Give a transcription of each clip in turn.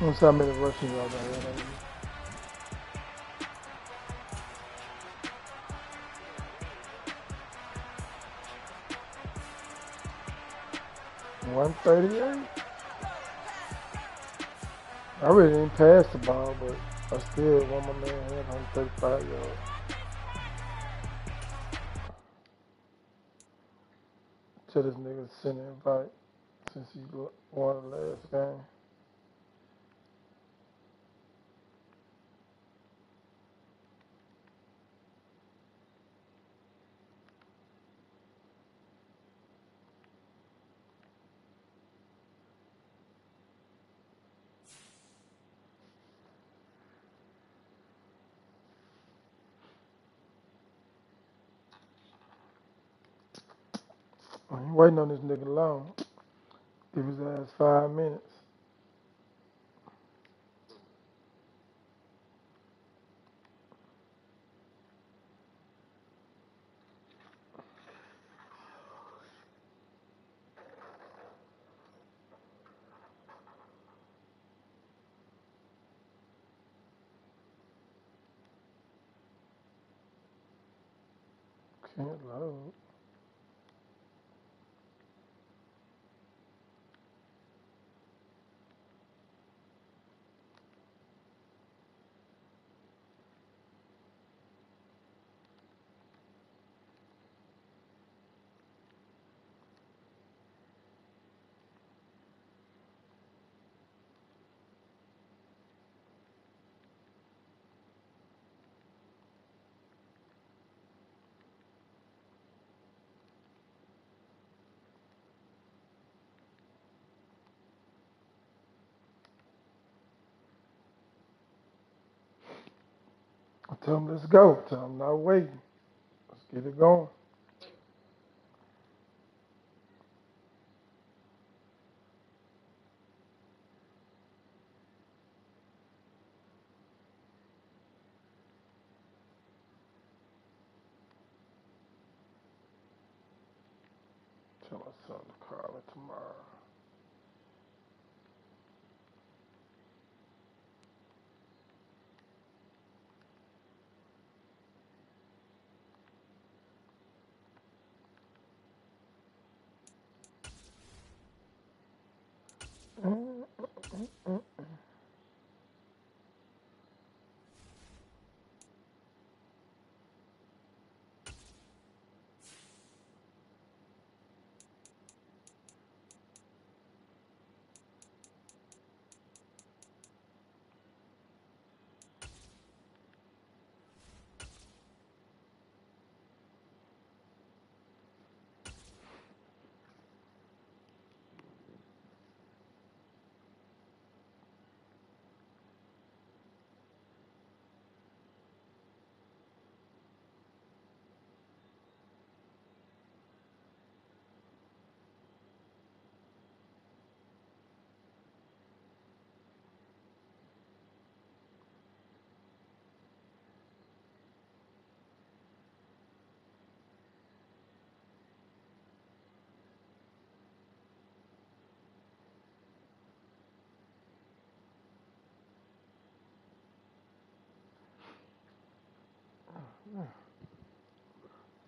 Let's see how many Russians y'all got here. 138. I really didn't pass the ball, but I still want my man had 135 yards. Tell this nigga to send an invite since he won the last game. I ain't waiting on this nigga long. Give his ass 5 minutes. Can't load. I tell him let's go. Tell him not waiting. Let's get it going. Tell my son to call me tomorrow.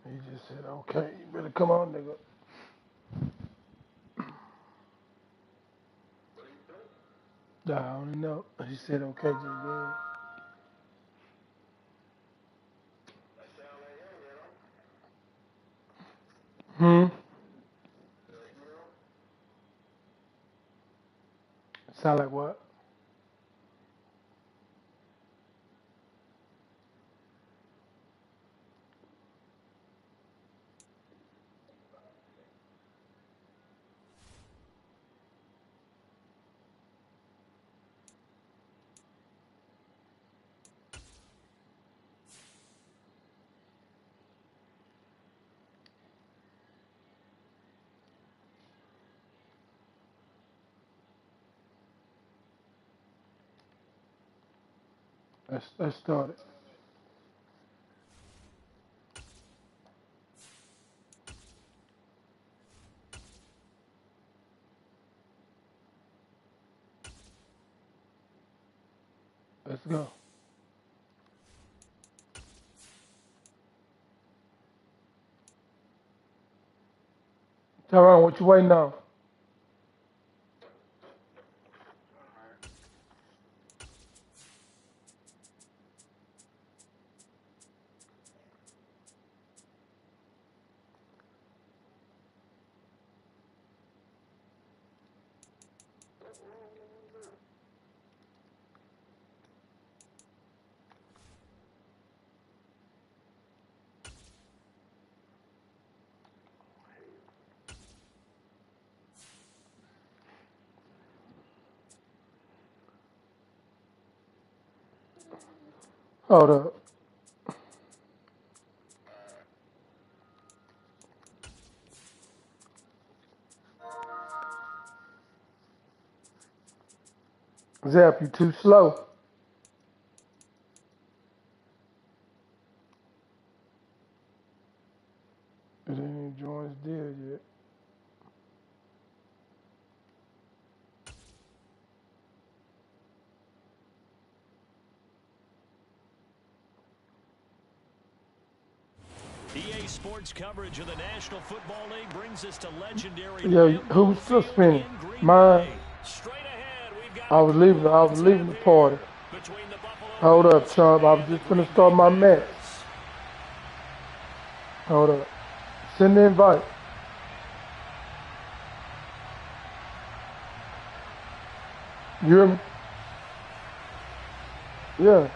He just said, okay, you better come on, nigga. Nah, I don't know. He said, okay, just go. Hmm? Sound like what? Let's start it. Let's go. Tyrone, what you waiting on? Hold up. Zap, you too slow. It ain't joined deal yet. EA Sports coverage of the National Football League brings us to legendary Yeah, Lambeau who's still Field spinning? in Green Mine. Bay. Straight ahead, we've got I a was clue leaving. of I was what's leaving the party. happening between the Buffalo Hold up, Bills chump. I was and the just gonna Green start Bay my match. Packers. Hold up. Send the invite. You hear me? Yeah.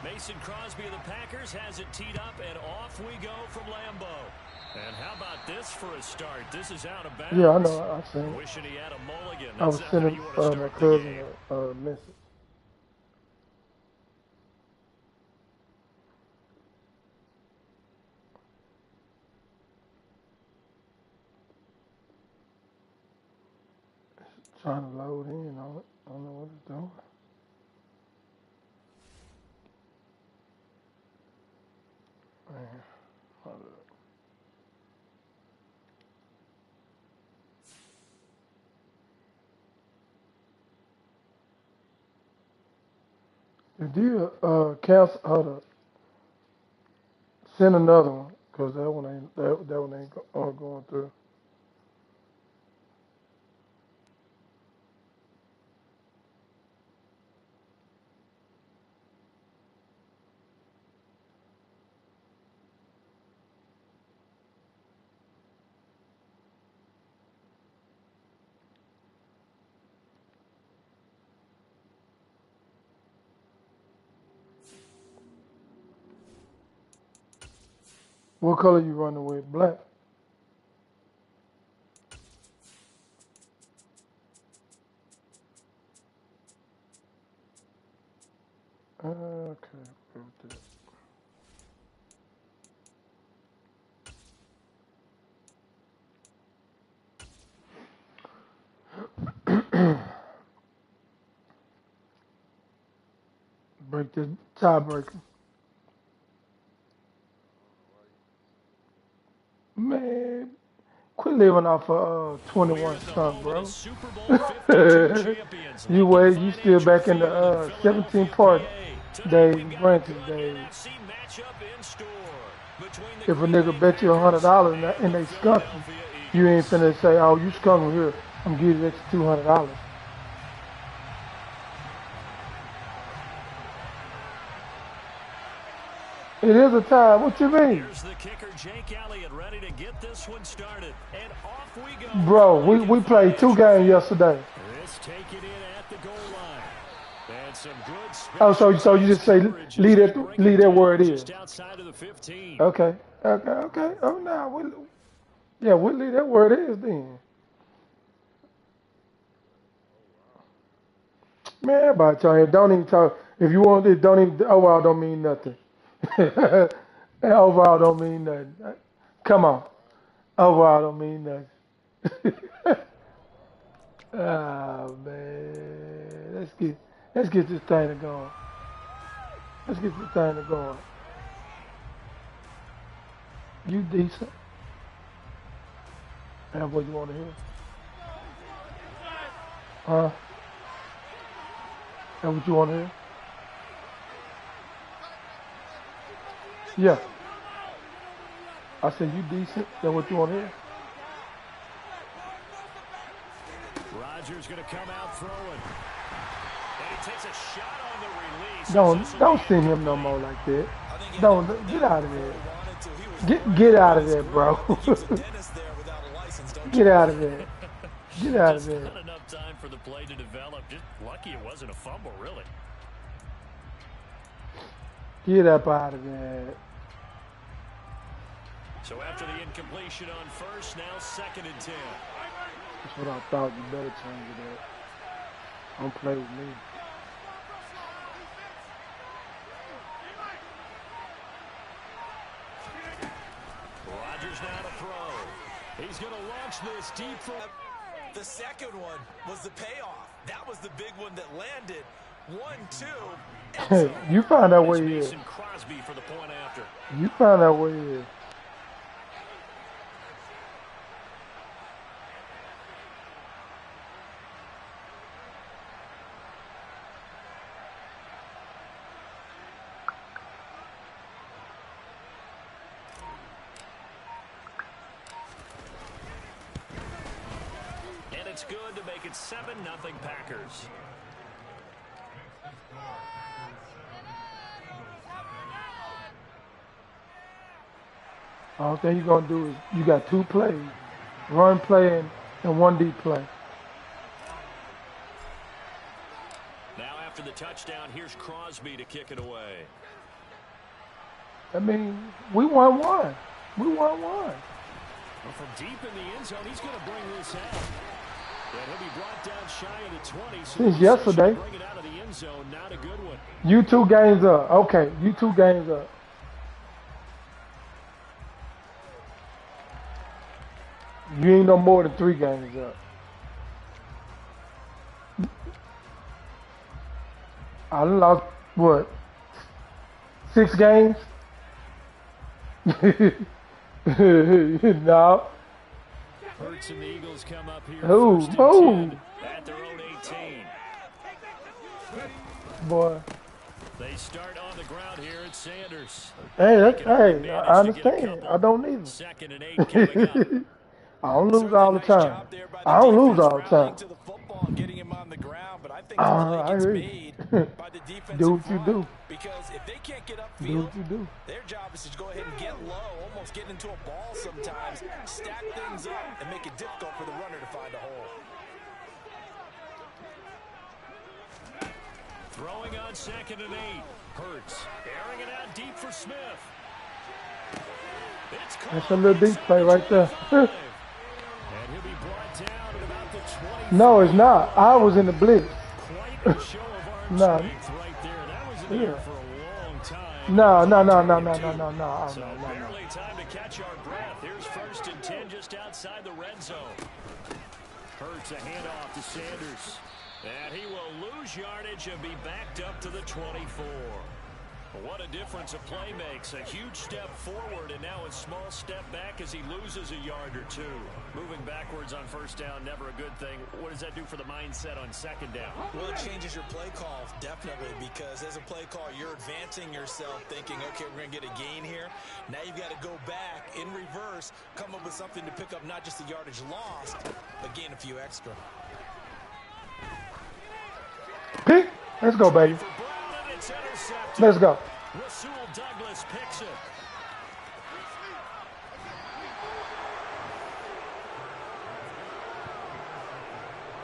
Mason Crosby of the Packers has it teed up, and off we go from Lambeau. And how about this for a start? This is out of bounds. Yeah, I know. I seen it. Wishing he had a mulligan. I That's was not how sending you want to my start the cousin game. a message. Trying to load in on it. I don't know what it's doing. Man, hold up. If you cancel, hold up. Send another one, cause that one ain't going through. What color you running with? Black. Okay. Good with that. Break this tiebreaker. Man, quit living off of We're 21 at the chunk, home of the bro. Super Bowl 52 champions, You Lincoln wait, you still Financial back in the Field in 17 Philadelphia, part PA. Tonight days, we've got a Branches good days. NFC matchup in store between the If a Green nigga Bay bet you Packers $100 and and the they skunk you, Philadelphia you ain't Eagles. finna say, oh, you skunk me here. I'm gonna give you extra $200. It is a tie. What you mean? Here's the kicker, Jake Elliott, ready to get this one started. And off we go Bro, from we Lincoln played 2 Financial games Field. yesterday. This taken in at the goal line. And some good Oh, special so you teams just say coverage as they bring leave him that where down it is. just outside of the 15. Okay. Okay. Oh, no. Yeah, we'll leave that where it is then. Man, everybody tell you, don't even talk. If you want it, don't even, overall don't mean nothing. Overall don't mean nothing. Come on. Overall don't mean nothing. Oh, man. Let's get this thing to going. Let's get this thing to going. You decent. That's what you want to hear. Huh? That's what you want to hear? Yeah. I said you decent. That's what you want to hear? Rodgers going to come out throwing. And he takes a shot on the release. Don't send him no more like that. Don't get out of there. Get out of there, bro. Get out of there. Get out of there. Not enough time for the play to develop. Just lucky it wasn't a fumble, really. Get up out of there. So after the incompletion on first, now 2nd and 10. That's what I thought. You better change it up. Don't play with me. Rodgers now to throw. He's going to launch this deep for... The second one was the payoff. That was the big one that landed. 1-2. You found out where he is. Crosby for the point after. You found out where he is. And it's good to make it 7-0 Packers. All thing you're going to do is you got 2 plays. Run play and 1 deep play. Now after the touchdown, here's Crosby to kick it away. I mean, we won 1. We won 1. Well, from deep in the end zone, he's going to bring this out. And he'll be brought down shy of the 20. So since yesterday. Bring it out of the end zone, not a good one. You 2 games up. Okay, you 2 games up. You ain't no more than 3 games up. I lost, what, 6 games? No. Hurts and the Eagles come up here. Who? At their own 18. Boy. They start on the ground here at Sanders. Hey, I understand. I don't need them. 2nd and 8 coming up. I don't lose all the time. I don't lose all the time. I agree. Do what you do. Because if they can't get upfield, Do what you do. their job is to go ahead and get low, almost get into a ball sometimes, stack things up, and make it difficult for the runner to find a hole. Throwing on 2nd and 8. Hurts airing it out deep for Smith. That's a little deep play right there. And he'll be brought down at about the 20. No, it's not. I was in the blitz. Quite a show of arm No. strength right there. That was in the air for a long time. No. So barely time to catch our breath. Here's 1st and 10 just outside the red zone. Hurts a handoff to Sanders. And he will lose yardage and be backed up to the 24. What a difference a play makes. A huge step forward and now a small step back as he loses a yard or 2. Moving backwards on 1st down, never a good thing. What does that do for the mindset on 2nd down? Well, it changes your play call, definitely, because as a play call, you're advancing yourself thinking, okay, we're going to get a gain here. Now you've got to go back in reverse, come up with something to pick up not just the yardage lost, but gain a few extra. Pick. Let's go, baby. Let's go. Rasul Douglas picks it.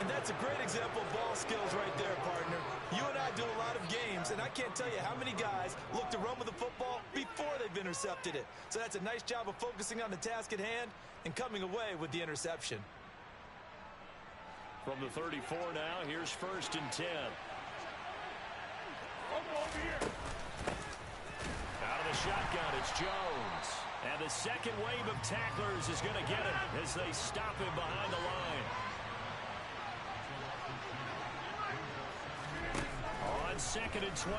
And that's a great example of ball skills right there, partner. You and I do a lot of games, and I can't tell you how many guys look to run with the football before they've intercepted it. So that's a nice job of focusing on the task at hand and coming away with the interception. From the 34 now, here's 1st and 10. Out of the shotgun, it's Jones. And the second wave of tacklers is going to get him as they stop him behind the line. On 2nd and 12,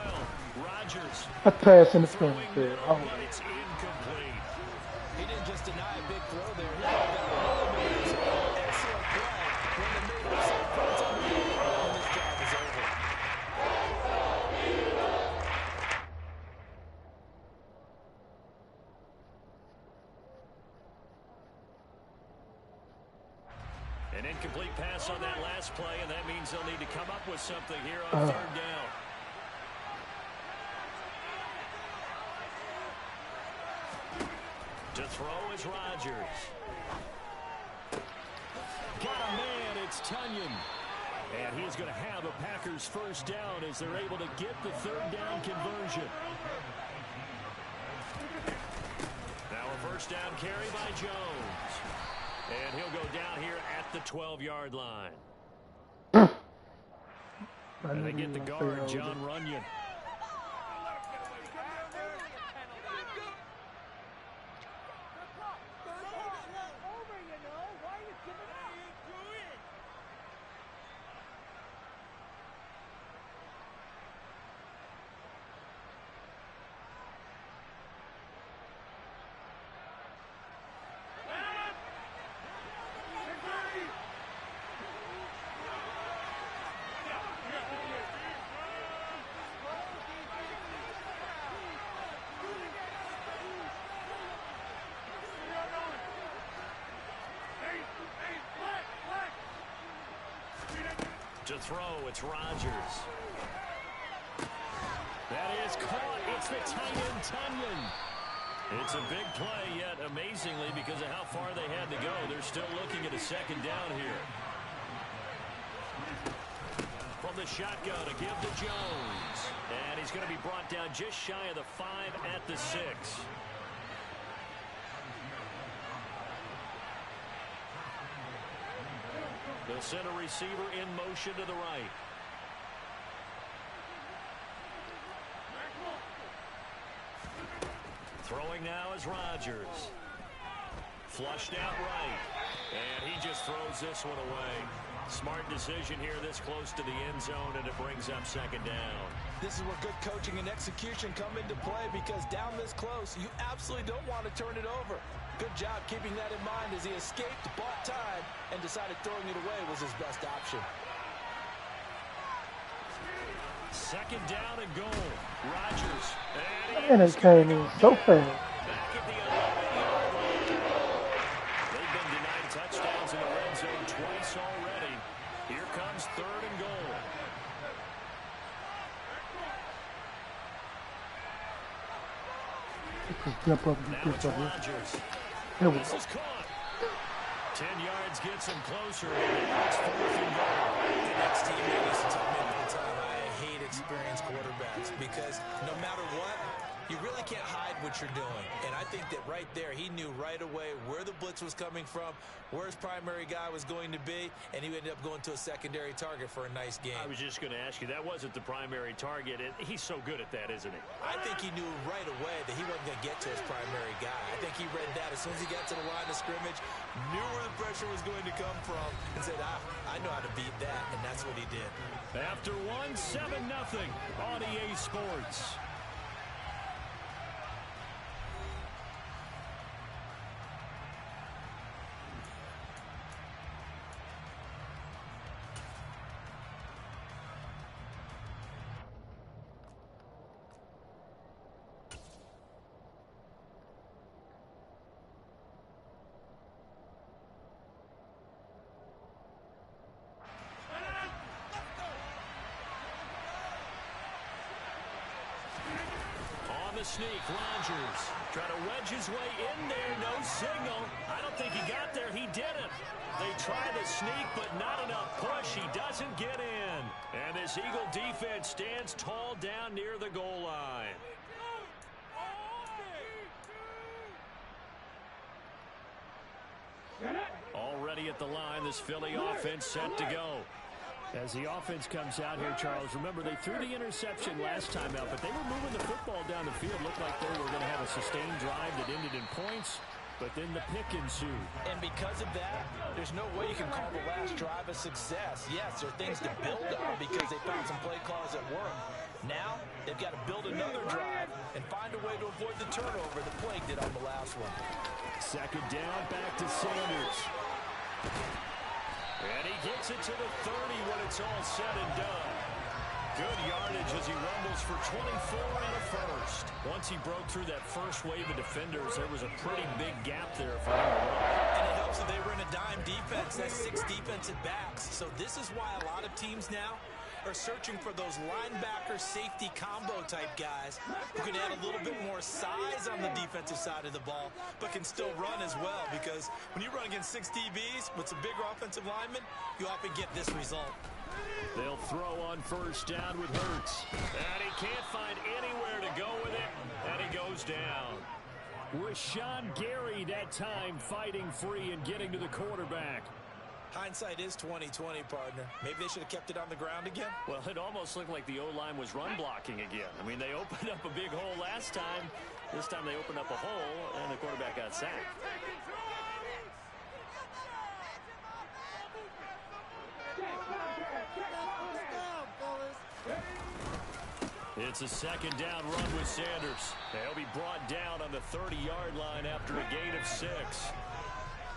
Rodgers. That pass interference there. Oh. But it's incomplete. He didn't just deny a big throw there. He called that an excellent play when they made him so points on the field, and his job is over. An incomplete pass on that last play, and that means they'll need to come up with something here on 3rd down. To throw is Rodgers. Got a man, it's Tunyon. And he's going to have a Packers first down as they're able to get the 3rd down conversion. Now a first down carry by Jones. And he'll go down here at the 12-yard line. And they get the guard, John Runyon. To throw, it's Rodgers. That is caught. It's the tight end, Tunyon. It's a big play, yet amazingly, because of how far they had to go, they're still looking at a 2nd down here. From the shotgun to give to Jones. And he's going to be brought down just shy of the 5 at the 6. They'll send a receiver in motion to the right. Throwing now is Rodgers. Flushed out right. And he just throws this one away. Smart decision here this close to the end zone, and it brings up 2nd down. This is where good coaching and execution come into play, because down this close, you absolutely don't want to turn it over. Good job keeping that in mind as he escaped, bought time, and decided throwing it away was his best option. 2nd down and goal. Rodgers. And it came in so fast. Back at the 11-yard line. They've been denied touchdowns in the red zone twice already. Here comes 3rd and goal. Just jump up and Now get it's this up here. Rodgers. There we This go. is caught. 10 yards gets him closer. And now it's 4th and goal. The next teammate used to tell me all the time, I hate experienced quarterbacks, because no matter what, you really can't hide what you're doing. And I think that right there, he knew right away where the blitz was coming from, where his primary guy was going to be, and he ended up going to a secondary target for a nice game. I was just going to ask you, that wasn't the primary target, and he's so good at that, isn't he? I think he knew right away that he wasn't going to get to his primary guy. I think he read that as soon as he got to the line of scrimmage, knew where the pressure was going to come from, and said, I know how to beat that, and that's what he did. After 7-0 on EA Sports. Sneak, Rodgers trying to wedge his way in there, no signal. I don't think he got there, he didn't. They try the sneak, but not enough push. He doesn't get in. And this Eagle defense stands tall down near the goal line. Already at the line, this Philly offense set to go. As the offense comes out here, Charles, remember they threw the interception last time out, but they were moving the football down the field. Looked like they were going to have a sustained drive that ended in points, but then the pick ensued. And because of that, there's no way you can call the last drive a success. Yes, there are things to build on because they found some play calls that work. Now, they've got to build another drive and find a way to avoid the turnover the Plague did on the last one. Second down, back to Sanders. And he gets it to the 30 when it's all said and done. Good yardage as he rumbles for 24 and a first. Once he broke through that first wave of defenders, there was a pretty big gap there for him to run. And it helps that they were in a dime defense. That's 6 defensive backs. So this is why a lot of teams now are searching for those linebacker safety combo type guys who can add a little bit more size on the defensive side of the ball, but can still run as well, because when you run against 6 DBs with some bigger offensive linemen, you often get this result. They'll throw on first down with Hurts. And he can't find anywhere to go with it, and he goes down. Rashawn Gary that time fighting free and getting to the quarterback. Hindsight is 20/20, partner. Maybe they should have kept it on the ground again. Well, it almost looked like the O-line was run blocking again. I mean, they opened up a big hole last time. This time they opened up a hole, and the quarterback got sacked. It's a second down run with Sanders. He'll be brought down on the 30-yard line after a gain of 6.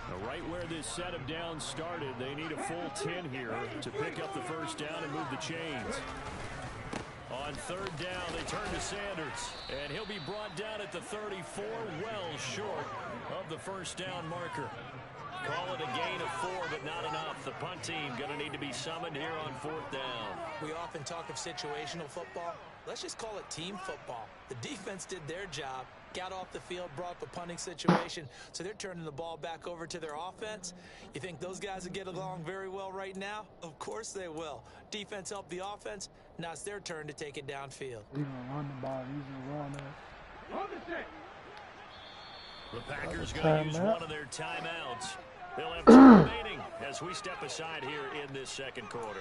Now, right where this set of downs started, they need a full 10 here to pick up the first down and move the chains. On third down, they turn to Sanders, and he'll be brought down at the 34, well short of the first down marker. Call it a gain of 4, but not enough. The punt team going to need to be summoned here on fourth down. We often talk of situational football. Let's just call it team football. The defense did their job, got off the field, brought up a punting situation, so they're turning the ball back over to their offense. You think those guys will get along very well right now? Of course they will. Defense helped the offense. Now it's their turn to take it downfield. He's going to run the ball. He's going to run it. The Packers going to use one of their timeouts. They'll have 2 remaining as we step aside here in this second quarter.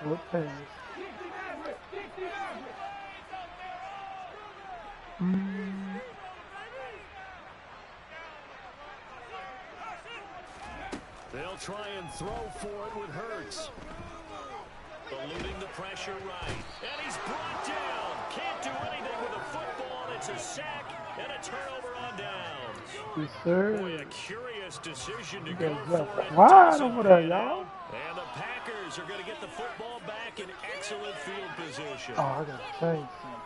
What pass? They'll try and throw for it with Hurts. Eluding the pressure right. And he's brought down. Can't do anything with a football. It's a sack and a turnover on downs. Yes, sir. Boy, a curious decision to go for it. Wide over there, y'all. And the Packers are going to get the football back in excellent field position. Oh, I got to change something.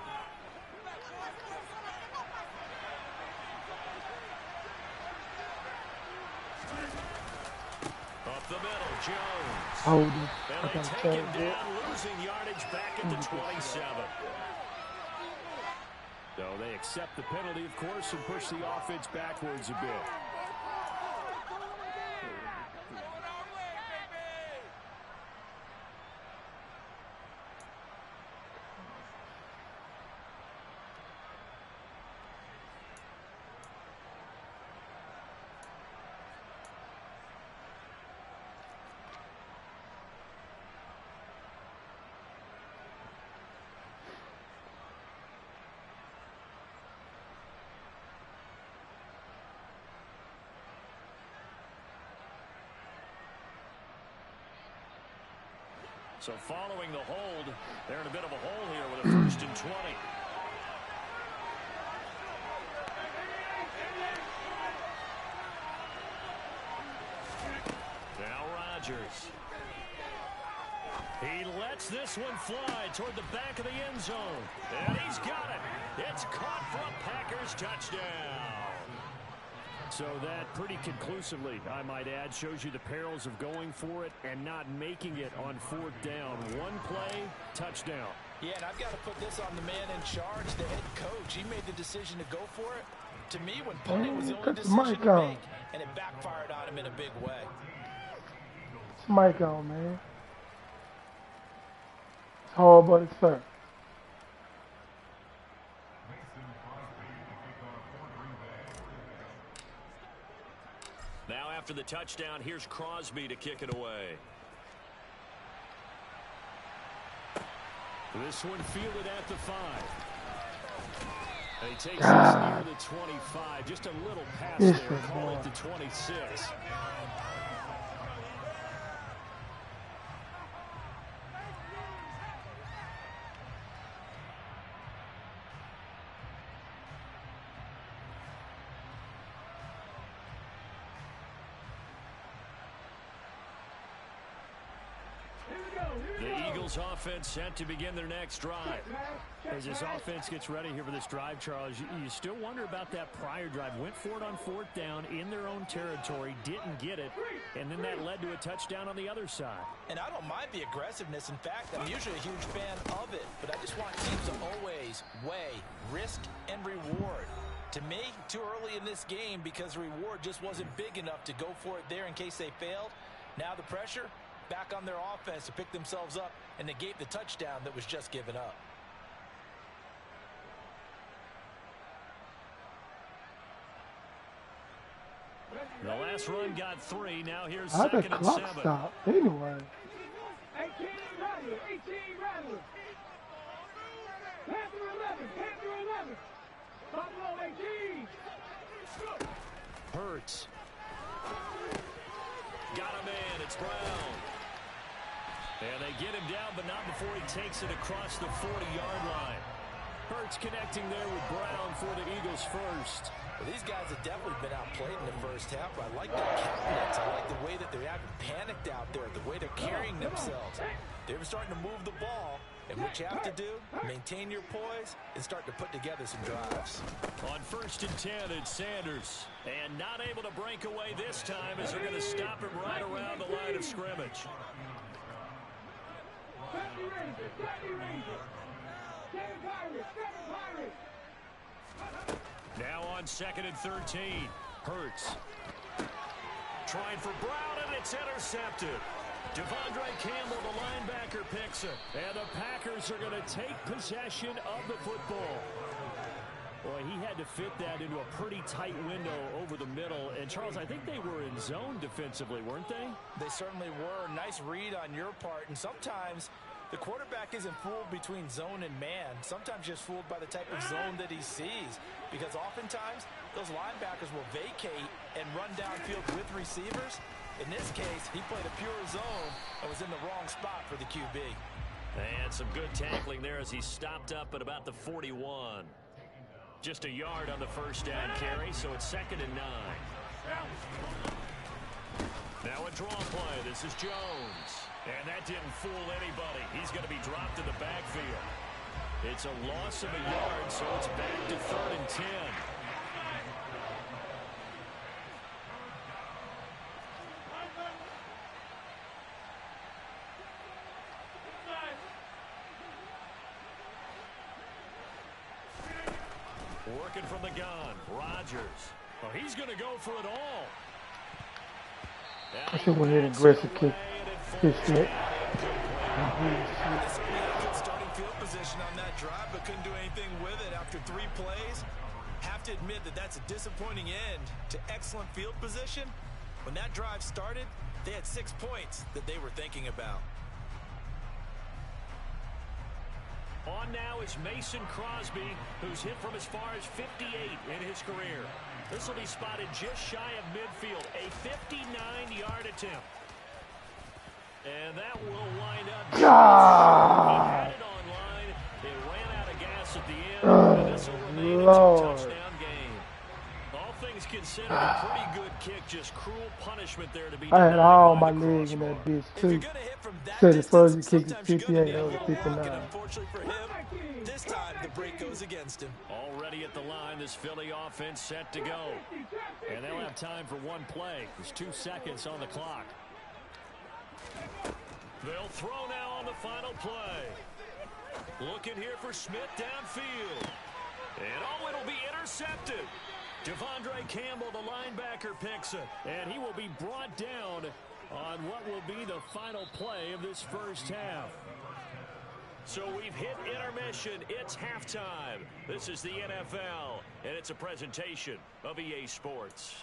Up the middle, Jones. Hold it. And they take him down, losing yardage back at the 27. So they accept the penalty, of course, and push the offense backwards a bit. So following the hold, they're in a bit of a hole here with a 1st and 20. Now Rodgers. He lets this one fly toward the back of the end zone. And he's got it. It's caught for a Packers touchdown. So that pretty conclusively, I might add, shows you the perils of going for it and not making it on fourth down. One play, touchdown. Yeah, and I've got to put this on the man in charge, the head coach. He made the decision to go for it. To me, when punting was the only decision to make, and it backfired on him in a big way. Mike on, man. It's hard, but it's fair. Now after the touchdown, here's Crosby to kick it away. This one fielded at the 5. And he takes this near the 25. Just a little pass there. Call it the 26. The Eagles offense set to begin their next drive. As this offense gets ready here for this drive, Charles, you still wonder about that prior drive. Went for it on 4th down in their own territory, didn't get it, and then that led to a touchdown on the other side. And I don't mind the aggressiveness. In fact, I'm usually a huge fan of it, but I just want teams to always weigh risk and reward. To me, too early in this game because the reward just wasn't big enough to go for it there in case they failed. Now the pressure back on their offense to pick themselves up and negate the touchdown that was just given up. The last run got 3. Now here's How the 2nd and clock 7. stop? Anyway. 18 Rattlers. Panther 11. Buffalo 18. Hurts. Got a man. It's Brown. And they get him down, but not before he takes it across the 40-yard line. Hurts connecting there with Brown for the Eagles first. Well, these guys have definitely been outplayed in the first half. I like their countenance. I like the way that they're acting panicked out there, the way they're carrying themselves. They're starting to move the ball. And what you have to do, maintain your poise and start to put together some drives. On 1st and 10, it's Sanders. And not able to break away this time as they're going to stop him right around the line of scrimmage. Now on 2nd and 13, Hurts. Trying for Brown, and it's intercepted. Devondre Campbell, the linebacker, picks it. And the Packers are going to take possession of the football. Boy, he had to fit that into a pretty tight window over the middle. And, Charles, I think they were in zone defensively, weren't they? They certainly were. Nice read on your part. And sometimes the quarterback isn't fooled between zone and man. Sometimes just fooled by the type of zone that he sees. Because oftentimes, those linebackers will vacate and run downfield with receivers. In this case, he played a pure zone and was in the wrong spot for the QB. And some good tackling there as he stopped up at about the 41. Just a yard on the first down carry, so it's 2nd and 9. Now a draw play. This is Jones. And that didn't fool anybody. He's going to be dropped in the backfield. It's a loss of a yard, so it's back to 3rd and 10. Working from the gun, Rodgers. Oh, he's going to go for it all. I should went ahead and aggressive kick. His hit. Good starting field position on that drive, but couldn't do anything with it after 3 plays. Have to admit that that's a disappointing end to excellent field position. When that drive started, they had 6 points that they were thinking about. On now is Mason Crosby, who's hit from as far as 58 in his career. This will be spotted just shy of midfield, a 59-yard attempt. And that will wind up. He had it online. It ran out of gas at the end. And this will remain a 2-touchdown game. All things considered, a pretty good kick. Just cruel punishment there to be. I had all my legs in that bitch If too. you're gonna hit from that Said the distance, first he kicked sometimes is you're gonna 58, need a that was little luck, 59. and unfortunately for him, this time the break goes against him. Already at the line, this Philly offense set to go. And they'll have time for one play. There's 2 seconds on the clock. They'll throw now on the final play. Looking here for Smith downfield. And oh, it'll be intercepted. Devondre Campbell, the linebacker, picks it. And he will be brought down on what will be the final play of this first half. So we've hit intermission. It's halftime. This is the NFL, and it's a presentation of EA Sports.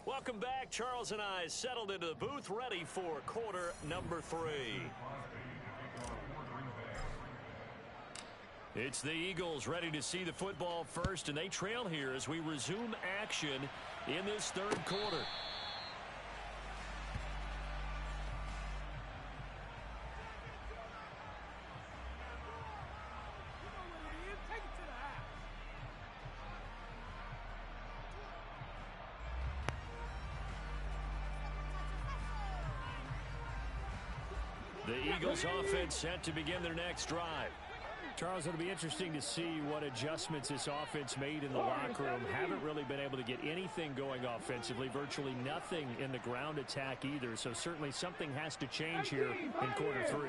Welcome back. Charles and I settled into the booth, ready for quarter number 3. It's the Eagles ready to see the football first, and they trail here as we resume action in this third quarter. The Eagles offense set to begin their next drive. Charles, it'll be interesting to see what adjustments this offense made in the locker room. Haven't really been able to get anything going offensively, virtually nothing in the ground attack either. So certainly something has to change here in quarter 3.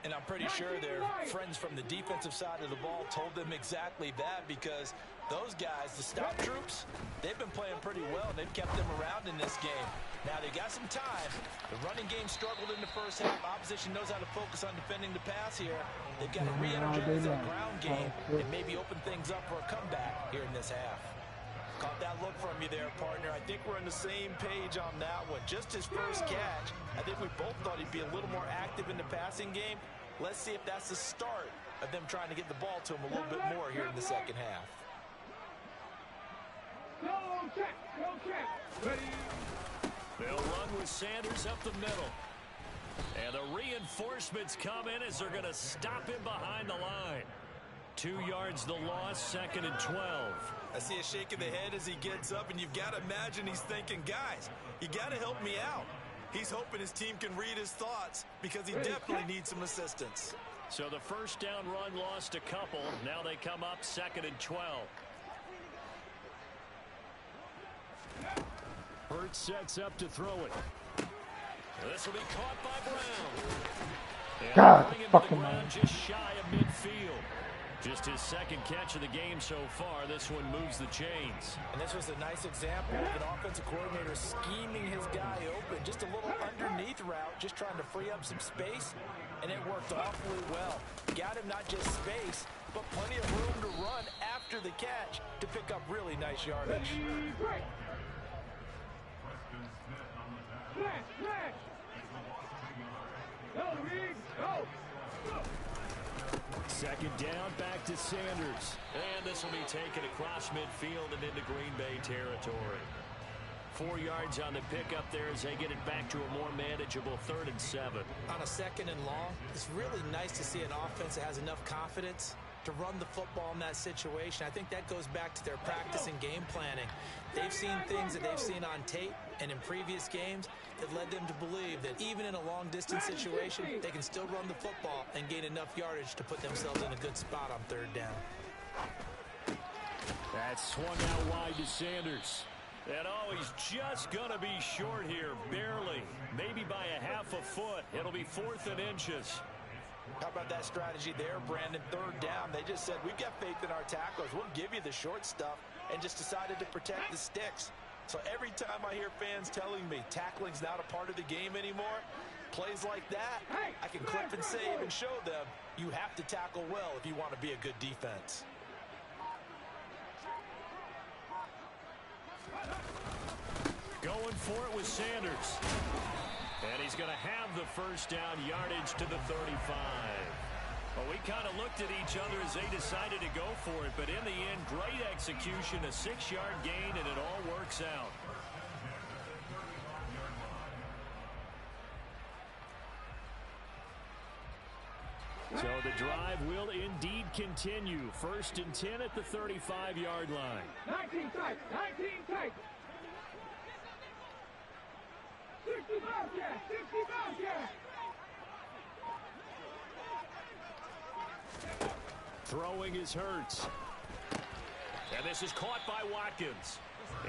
And I'm pretty sure their friends from the defensive side of the ball told them exactly that, because those guys, the stop troops, they've been playing pretty well. They've kept them around in this game. Now they got some time. The running game struggled in the first half. Opposition knows how to focus on defending the pass here. They've got to re-energize that ground game and maybe open things up for a comeback here in this half. Caught that look from you there, partner. I think we're on the same page on that one. Just his first catch, I think we both thought he'd be a little more active in the passing game. Let's see if that's the start of them trying to get the ball to him a little bit more here in the second half. Go check, ready. They'll run with Sanders up the middle. And the reinforcements come in as they're going to stop him behind the line. 2 yards the loss, 2nd and 12. I see a shake of the head as he gets up, and you've got to imagine he's thinking, guys, you got to help me out. He's hoping his team can read his thoughts, because he definitely needs some assistance. So the first down run lost a couple. Now they come up 2nd and 12. Hurts sets up to throw it. This will be caught by Brown. And God, bring him fucking to the ground man. just shy of midfield. Just his second catch of the game so far. This one moves the chains. And this was a nice example of an offensive coordinator scheming his guy open. Just a little underneath route, just trying to free up some space, and it worked awfully well. Got him not just space, but plenty of room to run after the catch to pick up really nice yardage. Flash. Go, Reed, go. Second down, back to Sanders. And this will be taken across midfield and into Green Bay territory. 4 yards on the pickup there as they get it back to a more manageable 3rd and 7. On a 2nd and long, it's really nice to see an offense that has enough confidence to run the football in that situation. I think that goes back to their practice and game planning. They've seen things that they've seen on tape and in previous games that led them to believe that even in a long-distance situation, they can still run the football and gain enough yardage to put themselves in a good spot on 3rd down. That's swung out wide to Sanders. And he's just going to be short here, barely. Maybe by a half a foot. It'll be 4th and inches. How about that strategy there, Brandon? 3rd down, they just said, we've got faith in our tacklers. We'll give you the short stuff, and just decided to protect the sticks. So every time I hear fans telling me tackling's not a part of the game anymore, plays like that, I can clip and save and show them you have to tackle well if you want to be a good defense. Going for it with Sanders. And he's going to have the first down yardage to the 35. Well, we kind of looked at each other as they decided to go for it, but in the end, great execution, a 6-yard gain, and it all works out. So the drive will indeed continue. 1st and 10 at the 35-yard line. 19 tight. 60 Bobcat. Throwing is Hurts. And this is caught by Watkins.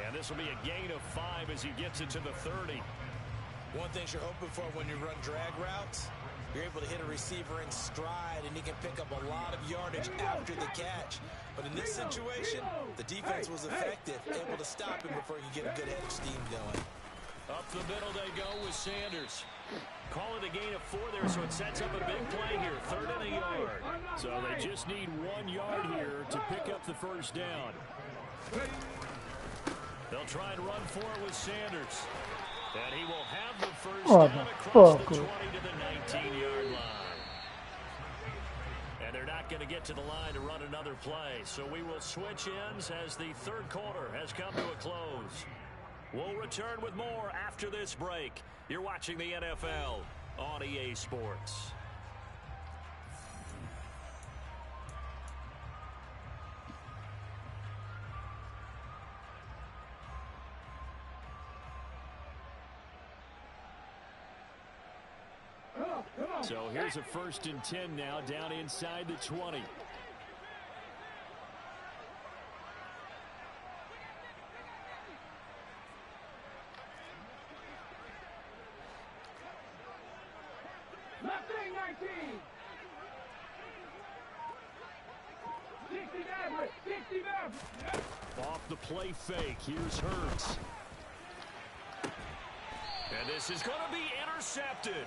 And this will be a gain of 5 as he gets it to the 30. One thing you're hoping for when you run drag routes, You're able to hit a receiver in stride, and he can pick up a lot of yardage after the catch. But in this situation, the defense was effective, able to stop him before he could get a good head of steam going. Up the middle they go with Sanders. Call it a gain of 4 there, so it sets up a big play here. 3rd and a yard. So they just need 1 yard here to pick up the first down. They'll try and run for it with Sanders. And he will have the first down across the 20 to the 19-yard line. And they're not going to get to the line to run another play. So we will switch ends as the 3rd quarter has come to a close. We'll return with more after this break. You're watching the NFL on EA Sports. So here's a 1st and 10 now, down inside the 20. Left wing 19. 60 Maverick. 60 Maverick. Off the play fake. Here's Hurts. And this is going to be intercepted.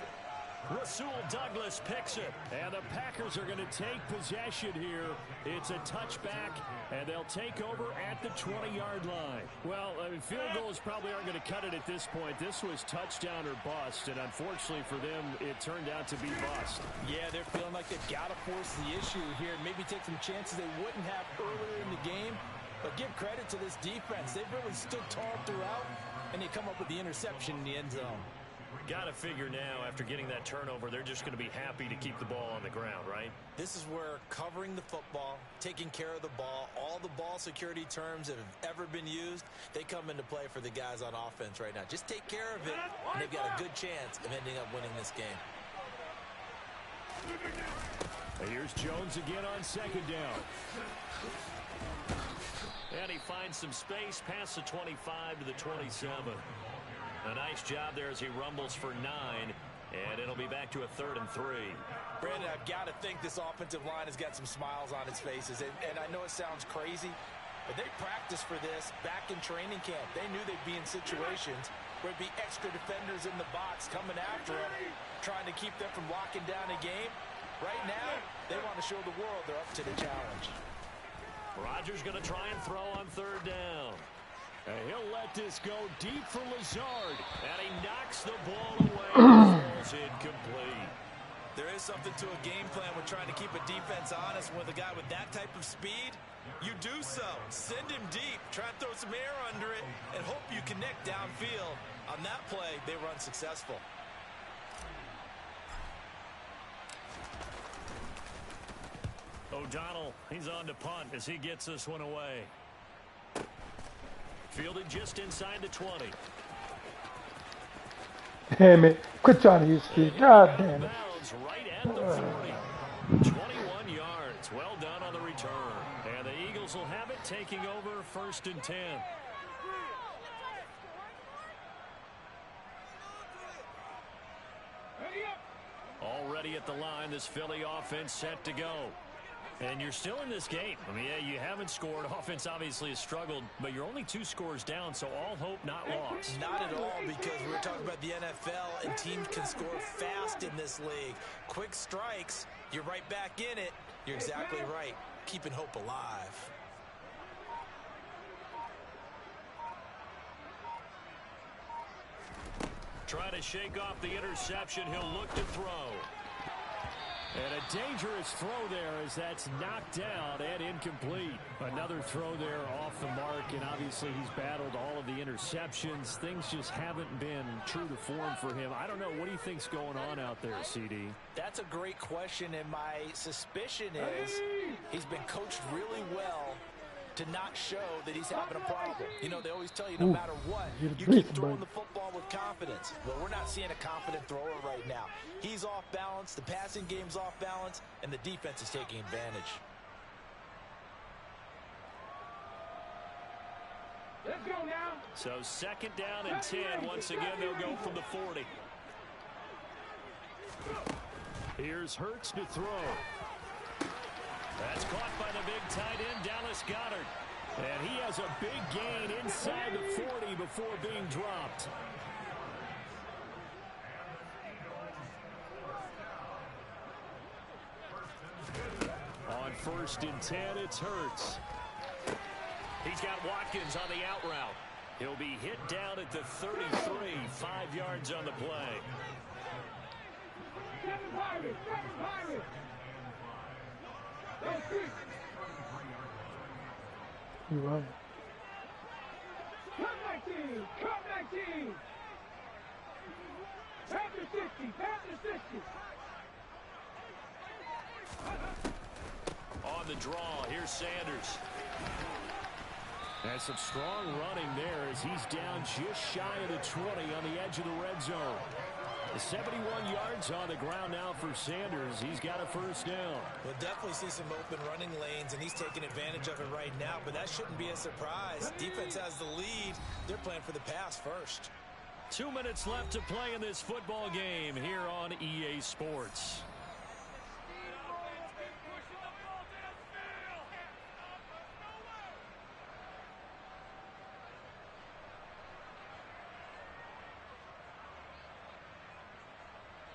Rasul Douglas picks it. And the Packers are going to take possession here. It's a touchback, and they'll take over at the 20-yard line. Well, field goals probably aren't going to cut it at this point. This was touchdown or bust, and unfortunately for them, it turned out to be bust. Yeah, they're feeling like they've got to force the issue here and maybe take some chances they wouldn't have earlier in the game. But give credit to this defense. They've really stood tall throughout, and they come up with the interception in the end zone. Got to figure now, after getting that turnover, they're just going to be happy to keep the ball on the ground, right? This is where covering the football, taking care of the ball, all the ball security terms that have ever been used, they come into play for the guys on offense right now. Just take care of it, and they've got a good chance of ending up winning this game. And here's Jones again on 2nd down. And he finds some space past the 25 to the 27. A nice job there as he rumbles for 9, and it'll be back to a 3rd and 3. Brandon, I've got to think this offensive line has got some smiles on its faces, and I know it sounds crazy, but they practiced for this back in training camp. They knew they'd be in situations where it'd be extra defenders in the box coming after them, trying to keep them from locking down a game. Right now, they want to show the world they're up to the challenge. Rodgers going to try and throw on 3rd down. And he'll let this go deep for Lazard. And he knocks the ball away. Falls incomplete. There is something to a game plan with trying to keep a defense honest. With a guy with that type of speed, you do so. Send him deep. Try and throw some air under it and hope you connect downfield. On that play, they were unsuccessful. O'Donnell, he's on to punt as he gets this one away. Fielded just inside the 20. Damn it. Quit trying to use speed. God damn it. Right at the 40. 21 yards. Well done on the return. And the Eagles will have it, taking over 1st and 10. Already at the line, this Philly offense set to go. And you're still in this game. I mean, yeah, you haven't scored. Offense obviously has struggled, but you're only 2 scores down, so all hope not lost. Not at all, because we're talking about the NFL, and teams can score fast in this league. Quick strikes, you're right back in it. You're exactly right. Keeping hope alive. Trying to shake off the interception. He'll look to throw. And a dangerous throw there as that's knocked down and incomplete. Another throw there off the mark, and obviously he's battled all of the interceptions. Things just haven't been true to form for him. I don't know. What do you think's going on out there, CD? That's a great question, and my suspicion is he's been coached really well to not show that he's having a problem. You know, they always tell you no matter what, you keep throwing the football with confidence. Well, we're not seeing a confident thrower right now. He's off balance, the passing game's off balance, and the defense is taking advantage. Let's go now. So 2nd down and 10. Once again, they'll go from the 40. Here's Hurts to throw. That's caught by the big tight end, Dallas Goedert. And he has a big gain inside the 40 before being dropped. On 1st and 10, it's Hurts. He's got Watkins on the out route. He'll be hit down at the 33, 5 yards on the play. You're right. Come 19! Come 19! Panther 60! Panther 60! On the draw, here's Sanders. And some strong running there as he's down just shy of the 20 on the edge of the red zone. 71 yards on the ground now for Sanders. He's got a 1st down. We'll definitely see some open running lanes, and he's taking advantage of it right now, but that shouldn't be a surprise. Defense has the lead. They're playing for the pass first. 2 minutes left to play in this football game here on EA Sports.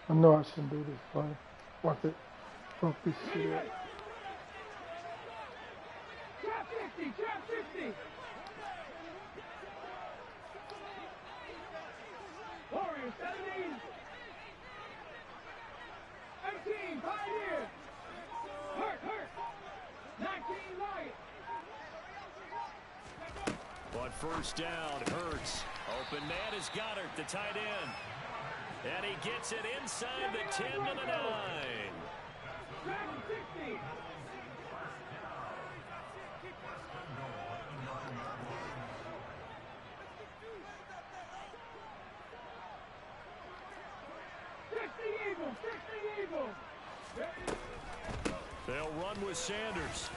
I know I shouldn't do this, but watch it. Fuck this shit up. Trap 60! Trap 60! Warriors 17! 18! Pioneer! Hurt! 19 Lion! On 1st down, Hurts. Open man is Goddard, the tight end. And he gets it inside the 10 to the 9. Dragon 60! They'll run with Sanders.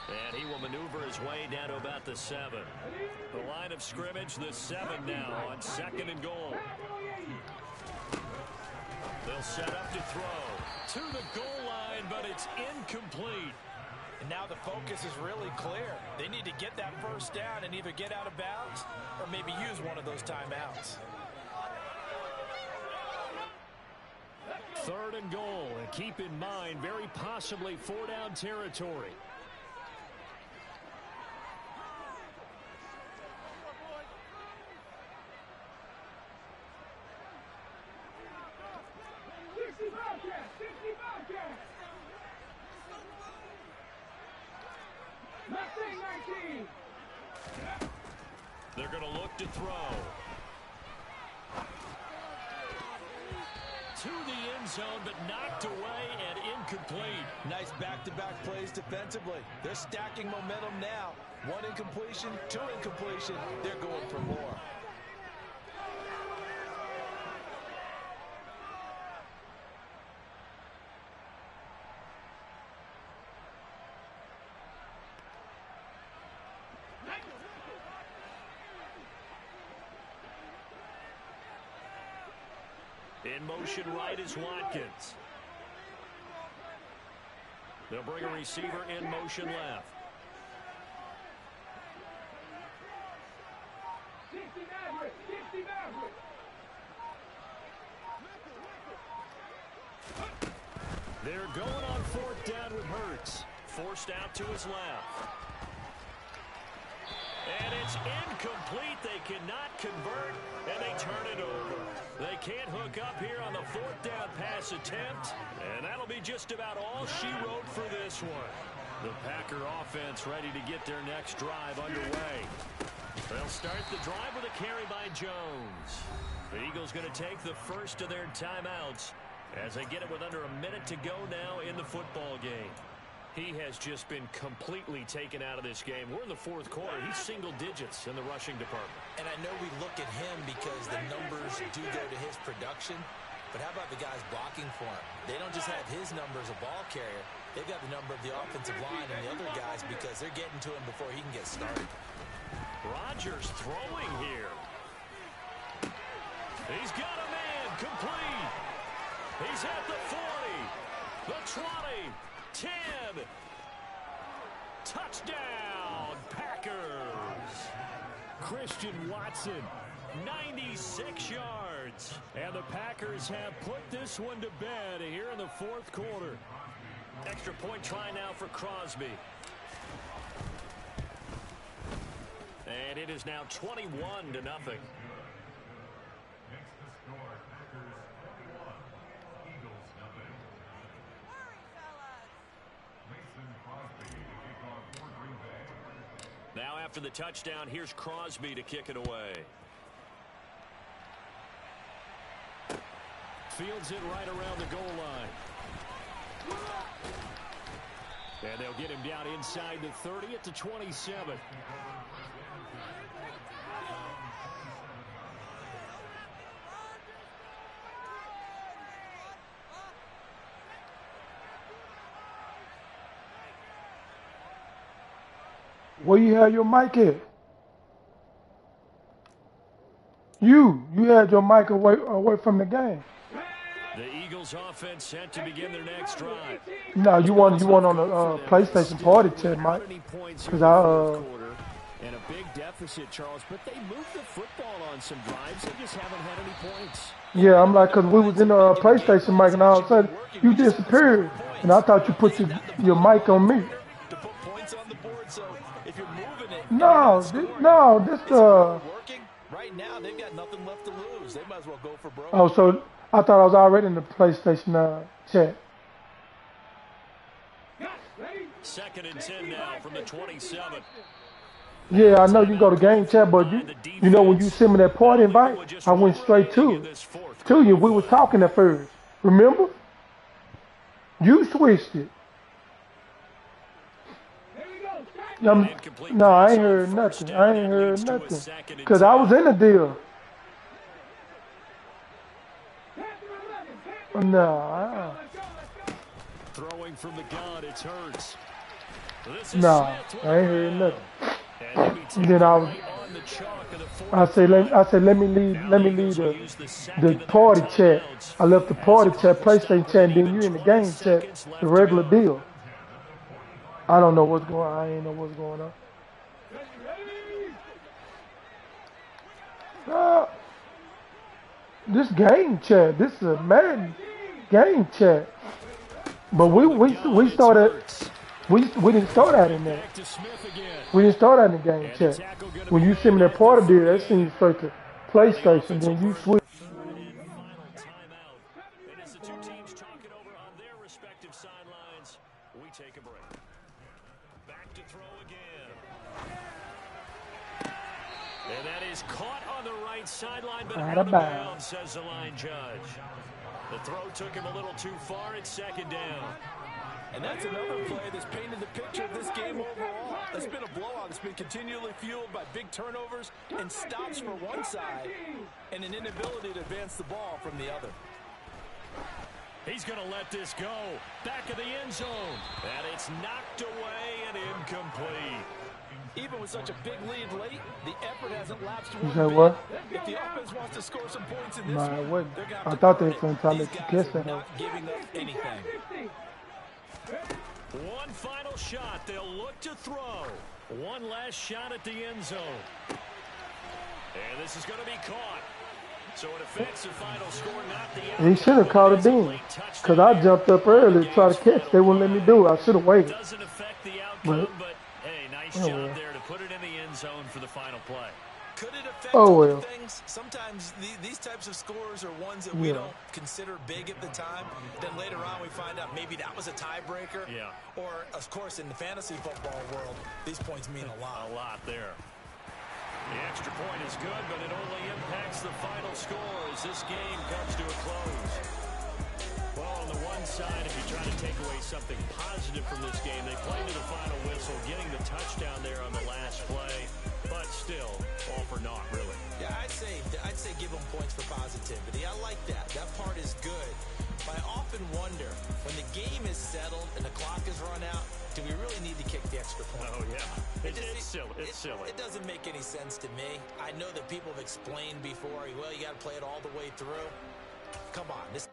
And he will maneuver his way down to about the 7. The line of scrimmage, the 7 now on 2nd and goal. They'll set up to throw to the goal line, but it's incomplete. And now the focus is really clear. They need to get that 1st down and either get out of bounds or maybe use one of those timeouts. 3rd and goal, and keep in mind, very possibly 4-down territory. They're going to look to throw. To the end zone, but knocked away and incomplete. Nice back-to-back plays defensively. They're stacking momentum now. 1 incompletion, 2 incompletion. They're going for more. In motion right is Watkins. They'll bring a receiver in motion left. 60 Maverick! 60 Maverick! They're going on 4th down with Hurts. Forced out to his left. And it's incomplete. They cannot convert, and they turn it over. They can't hook up here on the 4th down pass attempt, and that'll be just about all she wrote for this one. The Packer offense ready to get their next drive underway. They'll start the drive with a carry by Jones. The Eagles going to take the first of their timeouts as they get it with under a minute to go now in the football game. He has just been completely taken out of this game. We're in the 4th quarter. He's single digits in the rushing department. And I know we look at him because the numbers do go to his production. But how about the guys blocking for him? They don't just have his number as a ball carrier. They've got the number of the offensive line and the other guys because they're getting to him before he can get started. Rodgers throwing here. He's got a man complete. He's at the 40, the 20, 10. Touchdown, Packers. Christian Watson, 96 yards. And the Packers have put this one to bed here in the fourth quarter. Extra point try now for Crosby. And it is now 21-0. Now after the touchdown, here's Crosby to kick it away. Fields it right around the goal line. And they'll get him down inside the 30 at the 27. Where you had your mic at? You had your mic away from the game. The Eagles offense set to begin their next drive. No, you want on the PlayStation party chat, Mike. Because and a big deficit, Charles, but they moved the football on some drives. They just haven't had any points. Yeah, I'm like, because we was in the PlayStation mic, and all of a sudden you disappeared, and I thought you put your mic on me. To put points on the board, so if you're moving it, this working right now, they've got nothing left to lose. They might as well go for broke. Oh, so I thought I was already in the PlayStation chat. Second and 10 now from the 27. Yeah, I know you can go to game chat, but you know when you sent me that party invite, I went straight to you. We was talking at first. Remember? You switched it. No, I ain't heard nothing. Because I was in the deal. No. Throwing from the gun, it's Hurts. No, I ain't heard nothing. And then I said, let me leave the party chat. I left the party chat, PlayStation chat, and then you in the game chat, the regular deal. I don't know what's going on. I ain't know what's going on. This game chat, this is a Madden game chat. But we started. We didn't start out in there. We didn't start out in the game chat. When you sent me that part of it, that seems straight to PlayStation. Then you switch. As the two teams talk it over on their respective sidelines, we take a break. Back to throw again. And that is caught on the right sideline, but out of bounds, says the line judge. The throw took him a little too far. It's second down. And that's another play that's painted the picture of this game overall. It's been a blowout. It's been continually fueled by big turnovers and stops for one side and an inability to advance the ball from the other. He's going to let this go. Back of the end zone. And it's knocked away and incomplete. Even with such a big lead late, the effort hasn't lapsed one You said bit. what? If the offense wants to score some points in this No, I one, wouldn't. they're going I to thought they were going to try to let you These guess guys that. not giving up anything. One final shot. They'll look to throw. One last shot at the end zone. And this is going to be caught. So an offensive final score, not the outcome. He should have caught it then. Because I jumped up early to try to catch. They wouldn't let me do it. I should have waited. Doesn't affect the outcome, but hey, nice job there to put it in the end zone for the final play. Could it affect other things? Sometimes these types of scores are ones that we don't consider big at the time. Then later on we find out maybe that was a tiebreaker. Yeah. Or, of course, in the fantasy football world, these points mean a lot. A lot there. The extra point is good, but it only impacts the final score as this game comes to a close. Well, on the one side, if you try to take away something positive from this game, they played to the final whistle, getting the touchdown there on the last play, but still, all for naught, really. Yeah, I'd say give them points for positivity. I like that. That part is good. But I often wonder, when the game is settled and the clock is run out, do we really need to kick the extra point? Oh, yeah. It's silly. It's silly. It doesn't make any sense to me. I know that people have explained before, well, you got to play it all the way through. Come on. This